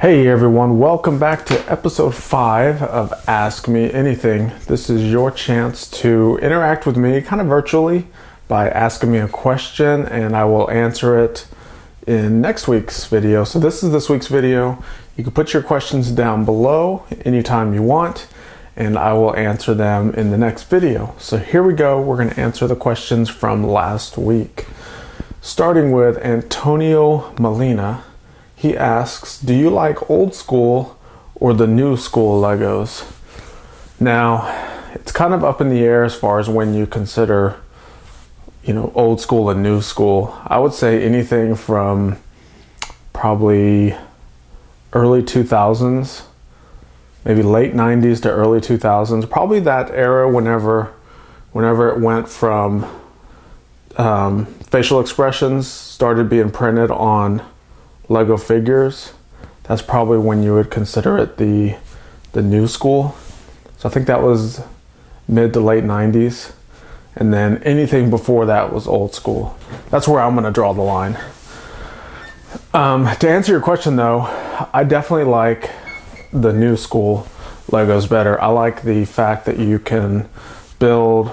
Hey everyone, welcome back to episode 5 of Ask Me Anything. This is your chance to interact with me kind of virtually by asking me a question, and I will answer it in next week's video. So this is this week's video. You can put your questions down below anytime you want, and I will answer them in the next video. So here we go. We're going to answer the questions from last week. Starting with Antonio Molina. He asks, do you like old school or the new school Legos? Now, it's kind of up in the air as far as when you consider, old school and new school. I would say anything from probably early 2000s, maybe late 90s to early 2000s. Probably that era whenever it went from facial expressions started being printed on Lego figures. That's probably when you would consider it the new school. So I think that was mid to late 90s, and then anything before that was old school. That's where I'm going to draw the line. To answer your question though, I definitely like the new school Legos better. I like the fact that you can build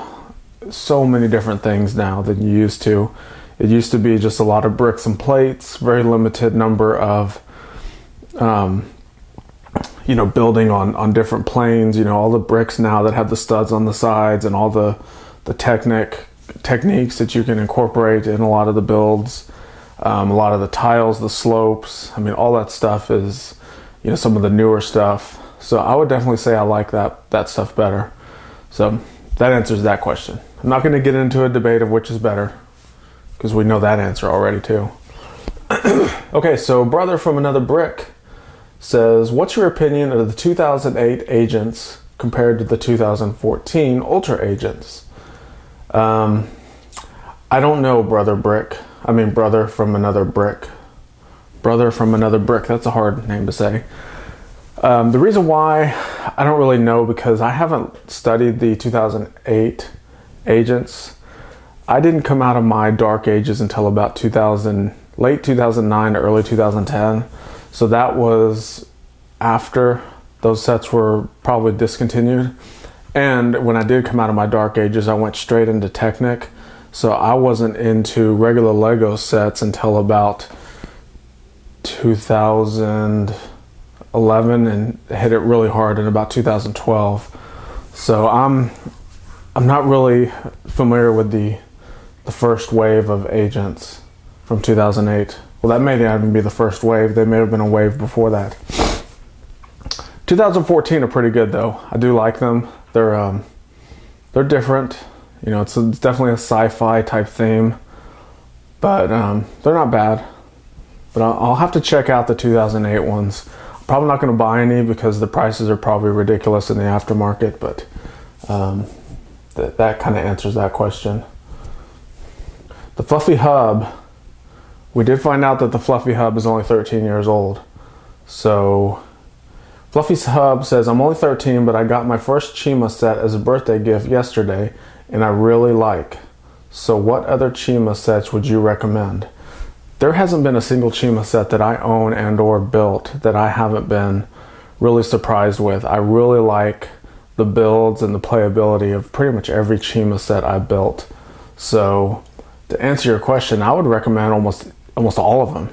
so many different things now than you used to. It used to be just a lot of bricks and plates, very limited number of, building on different planes. All the bricks now that have the studs on the sides and all the techniques that you can incorporate in a lot of the builds. A lot of the tiles, the slopes. All that stuff is, some of the newer stuff. So I would definitely say I like that stuff better. So that answers that question. I'm not going to get into a debate of which is better, because we know that answer already too. Okay, so Brother from Another Brick says, what's your opinion of the 2008 agents compared to the 2014 Ultra agents? I don't know, Brother from Another Brick. Brother from Another Brick, that's a hard name to say. The reason why I don't really know, because I haven't studied the 2008 agents. I didn't come out of my dark ages until about late 2009 to early 2010. So that was after those sets were probably discontinued. And when I did come out of my dark ages, I went straight into Technic. So I wasn't into regular Lego sets until about 2011, and hit it really hard in about 2012. So I'm not really familiar with the first wave of agents from 2008. Well, that may not even be the first wave. They may have been a wave before that. 2014 are pretty good though. I do like them. They're different. It's definitely a sci-fi type theme, but they're not bad. But I'll have to check out the 2008 ones. I'm probably not going to buy any because the prices are probably ridiculous in the aftermarket, but that kind of answers that question. The Fluffy Hub, we did find out that the Fluffy Hub is only 13 years old. So Fluffy Hub says, I'm only 13, but I got my first Chima set as a birthday gift yesterday, and I really like. So what other Chima sets would you recommend? There hasn't been a single Chima set that I own and or built that I haven't been really surprised with. I really like the builds and the playability of pretty much every Chima set I built. So to answer your question, I would recommend almost all of them.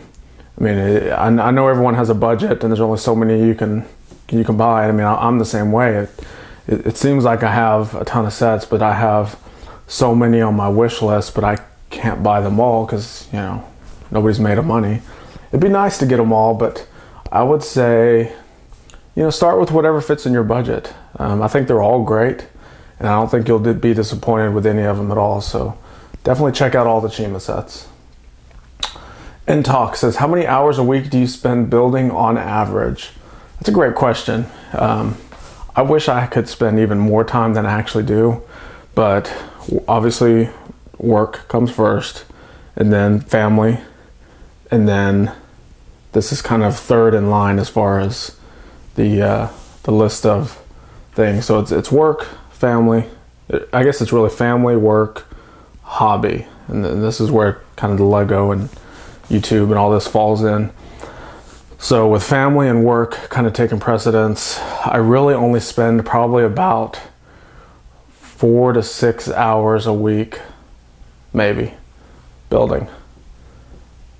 I know everyone has a budget and there's only so many you can buy. I'm the same way. It seems like I have a ton of sets, but I have so many on my wish list, but I can't buy them all because, nobody's made of money. It'd be nice to get them all, but I would say, start with whatever fits in your budget. I think they're all great, and I don't think you'll be disappointed with any of them at all. So definitely check out all the Chima sets. Talk says, how many hours a week do you spend building on average? That's a great question. I wish I could spend even more time than I actually do, but obviously work comes first, and then family, and then this is kind of third in line as far as the list of things. So it's work, family. I guess it's really family, work, hobby, and this is where kind of the Lego and YouTube and all this falls in. So with family and work kind of taking precedence, I really only spend probably about 4 to 6 hours a week, maybe, building.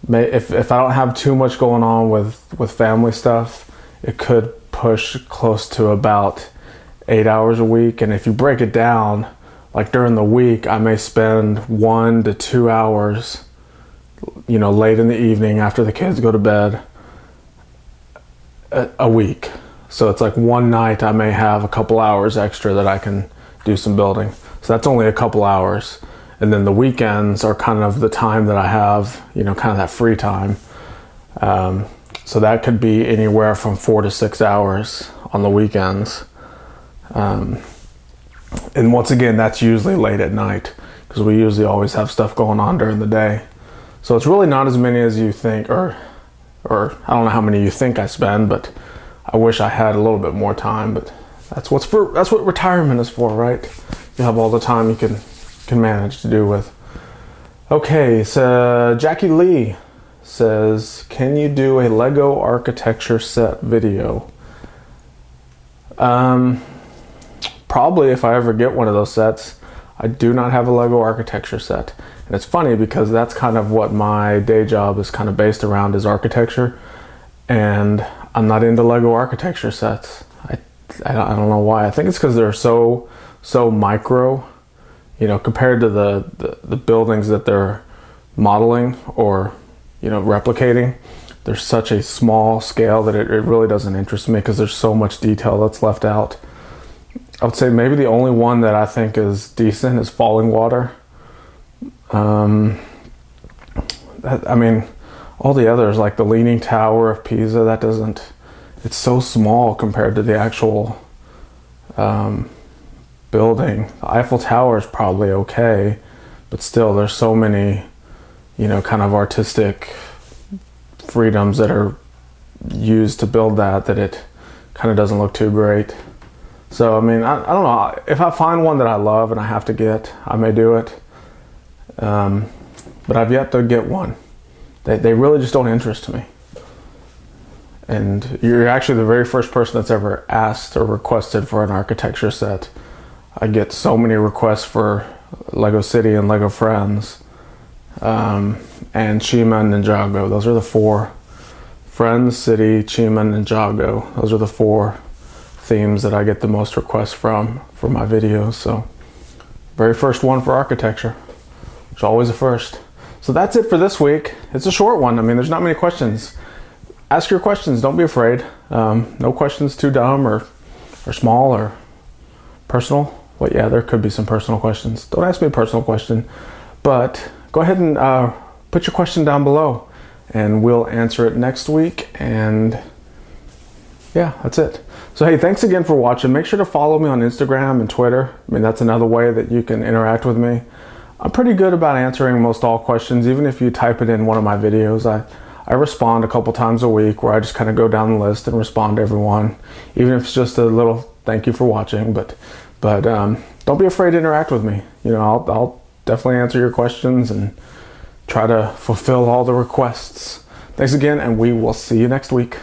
If I don't have too much going on with family stuff, it could push close to about 8 hours a week. And if you break it down, like during the week, I may spend 1 to 2 hours, late in the evening after the kids go to bed a week. So it's like one night I may have a couple hours extra that I can do some building. So that's only a couple hours. And then the weekends are kind of the time that I have, kind of that free time. So that could be anywhere from 4 to 6 hours on the weekends. And once again, that's usually late at night because we usually always have stuff going on during the day. So it's really not as many as you think, or I don't know how many you think I spend, but I wish I had a little bit more time. But that's what retirement is for, right? You have all the time you can manage to do with. Okay, so Jackie Lee says, can you do a Lego architecture set video? Probably if I ever get one of those sets. I do not have a Lego architecture set. And it's funny because that's kind of what my day job is kind of based around, is architecture. And I'm not into Lego architecture sets. I don't know why. I think it's because they're so micro, compared to the buildings that they're modeling or, replicating. They're such a small scale that it really doesn't interest me because there's so much detail that's left out. I would say maybe the only one that I think is decent is Falling Water. All the others, like the Leaning Tower of Pisa, it's so small compared to the actual building. The Eiffel Tower is probably okay, but still there's so many, kind of artistic freedoms that are used to build that it kind of doesn't look too great. So, I don't know. If I find one that I love and I have to get, I may do it. But I've yet to get one. They really just don't interest me. And you're actually the very first person that's ever asked or requested for an architecture set. I get so many requests for Lego City and Lego Friends, and Chima and Ninjago. Those are the 4. Friends, City, Chima, and Ninjago. Those are the 4 themes that I get the most requests from for my videos. So, very first one for architecture. It's always a first. So that's it for this week. It's a short one. There's not many questions. Ask your questions. Don't be afraid. No questions too dumb or small or personal. Well, yeah, there could be some personal questions. Don't ask me a personal question, but go ahead and put your question down below and we'll answer it next week. And yeah, that's it. So hey, thanks again for watching. Make sure to follow me on Instagram and Twitter. That's another way that you can interact with me. I'm pretty good about answering most all questions. Even if you type it in one of my videos, I respond a couple times a week where I just kind of go down the list and respond to everyone, even if it's just a little thank you for watching. But don't be afraid to interact with me. I'll definitely answer your questions and try to fulfill all the requests. Thanks again, and we will see you next week.